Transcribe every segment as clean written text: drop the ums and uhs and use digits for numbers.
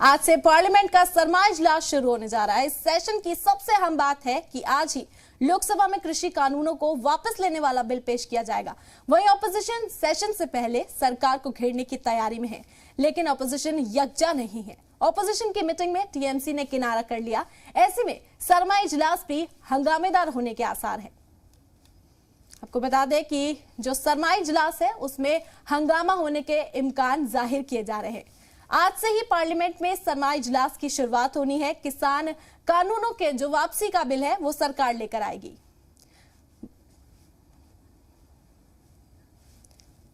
आज से पार्लियामेंट का सरमाया इजलास शुरू होने जा रहा है। इस सेशन की सबसे अहम बात है कि आज ही लोकसभा में कृषि कानूनों को वापस लेने वाला बिल पेश किया जाएगा। वहीं ऑपोजिशन सेशन से पहले सरकार को घेरने की तैयारी में है, लेकिन ऑपोजिशन यकजा नहीं है। ऑपोजिशन की मीटिंग में टीएमसी ने किनारा कर लिया। ऐसे में सरमाया इजलास भी हंगामेदार होने के आसार हैं। आपको बता दें कि जो सरमाया इजलास है उसमें हंगामा होने के इम्कान जाहिर किए जा रहे हैं। आज से ही पार्लियामेंट में सरमाया इजलास की शुरुआत होनी है। किसान कानूनों के जो वापसी का बिल है वो सरकार लेकर आएगी।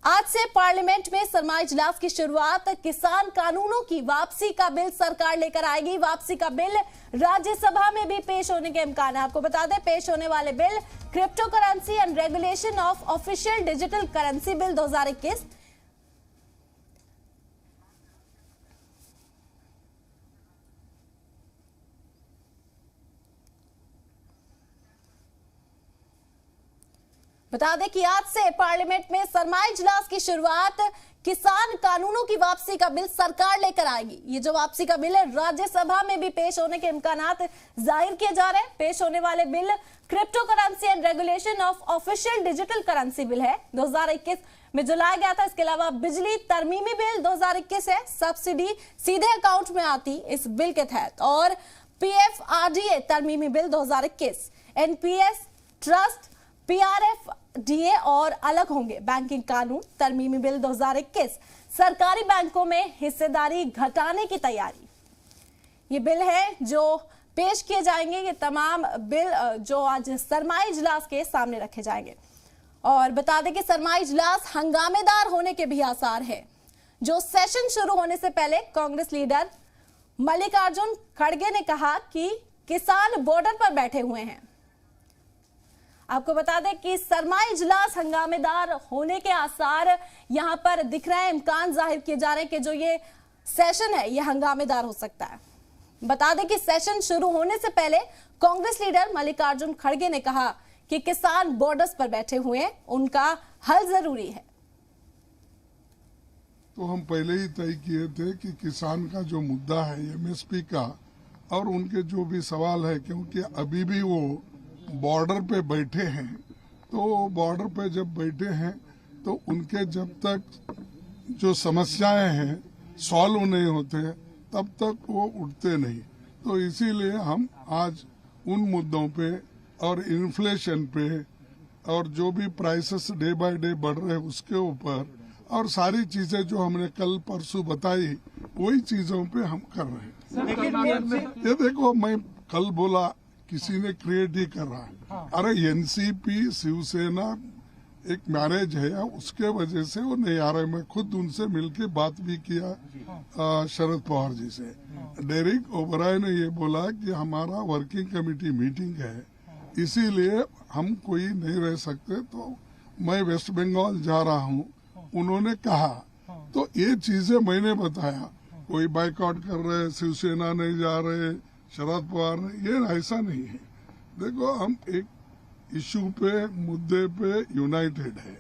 आज से पार्लियामेंट में सरमाया इजलास की शुरुआत किसान कानूनों की वापसी का बिल सरकार लेकर आएगी। वापसी का बिल राज्यसभा में भी पेश होने के इम्कान है। आपको बता दें, पेश होने वाले bill crypto currency and regulation of official digital currency bill 2021 बता दें कि आज से पार्लियामेंट में सरमाया इजलास की शुरुआत किसान कानूनों की वापसी का बिल सरकार लेकर आएगी। ये जो वापसी का बिल है राज्यसभा में भी पेश होने के इम्कानात जाहिर किए जा रहे हैं। पेश होने वाले bill crypto currency and regulation of official digital currency bill है 2021 में जो लाया गया था। इसके अलावा बिजली तरमीमी बिल 2021 है। सब्सिडी सीधे अकाउंट में आती इस बिल के तहत। और पीएफआरडीए तरमीमी बिल 2021, एनपीएस ट्रस्ट पीआरएफडीए और अलग होंगे बैंकिंग कानून तरमीमी बिल 2021, सरकारी बैंकों में हिस्सेदारी घटाने की तैयारी। ये बिल है जो पेश किए जाएंगे। ये तमाम बिल जो आज सरमाया इजलास के सामने रखे जाएंगे। और बता दें कि सरमाया इजलास हंगामेदार होने के भी आसार है। जो सेशन शुरू होने से पहले कांग्रेस लीडर मल्लिकार्जुन खड़गे ने कहा कि किसान बॉर्डर पर बैठे हुए हैं। आपको बता दें कि सरमाया इजलास हंगामेदार होने के आसार यहां पर दिख रहे हैं। इम्कान जाहिर किए जा रहे हैं कि जो ये सेशन है ये हंगामेदार हो सकता है। बता दें कि सेशन शुरू होने से पहले कांग्रेस लीडर मल्लिकार्जुन खड़गे ने कहा कि किसान बॉर्डर्स पर बैठे हुए हैं, उनका हल जरूरी है। तो हम पहले ही तय किए थे कि किसान का जो मुद्दा है एमएसपी का और उनके जो भी सवाल है, क्योंकि अभी भी वो बॉर्डर पे बैठे हैं, तो बॉर्डर पे जब बैठे हैं तो उनके जब तक जो समस्याएं हैं सॉल्व नहीं होते तब तक वो उठते नहीं। तो इसीलिए हम आज उन मुद्दों पे और इन्फ्लेशन पे और जो भी प्राइसेस डे बाय डे बढ़ रहे हैं उसके ऊपर और सारी चीजें जो हमने कल परसों बताई वही चीजों पे हम कर रहे हैं। ये देखो, मैं कल बोला किसी ने क्रिएट ही कर रहा है। अरे एनसीपी शिवसेना एक मैरिज है, उसके वजह से वो नहीं आ रहे। मैं खुद उनसे मिलके बात भी किया शरद पवार जी से। डेरिक ओबराय ने ये बोला कि हमारा वर्किंग कमेटी मीटिंग है, इसीलिए हम कोई नहीं रह सकते, तो मैं वेस्ट बंगाल जा रहा हूँ, उन्होंने कहा। तो ये चीजें मैंने बताया। कोई बाइकआउट कर रहे, शिवसेना नहीं जा रहे, शरद पवार ने, ये ऐसा नहीं है। देखो, हम एक इशू पे मुद्दे पे यूनाइटेड है।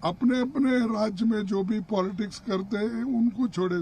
अपने अपने राज्य में जो भी पॉलिटिक्स करते हैं उनको छोड़े।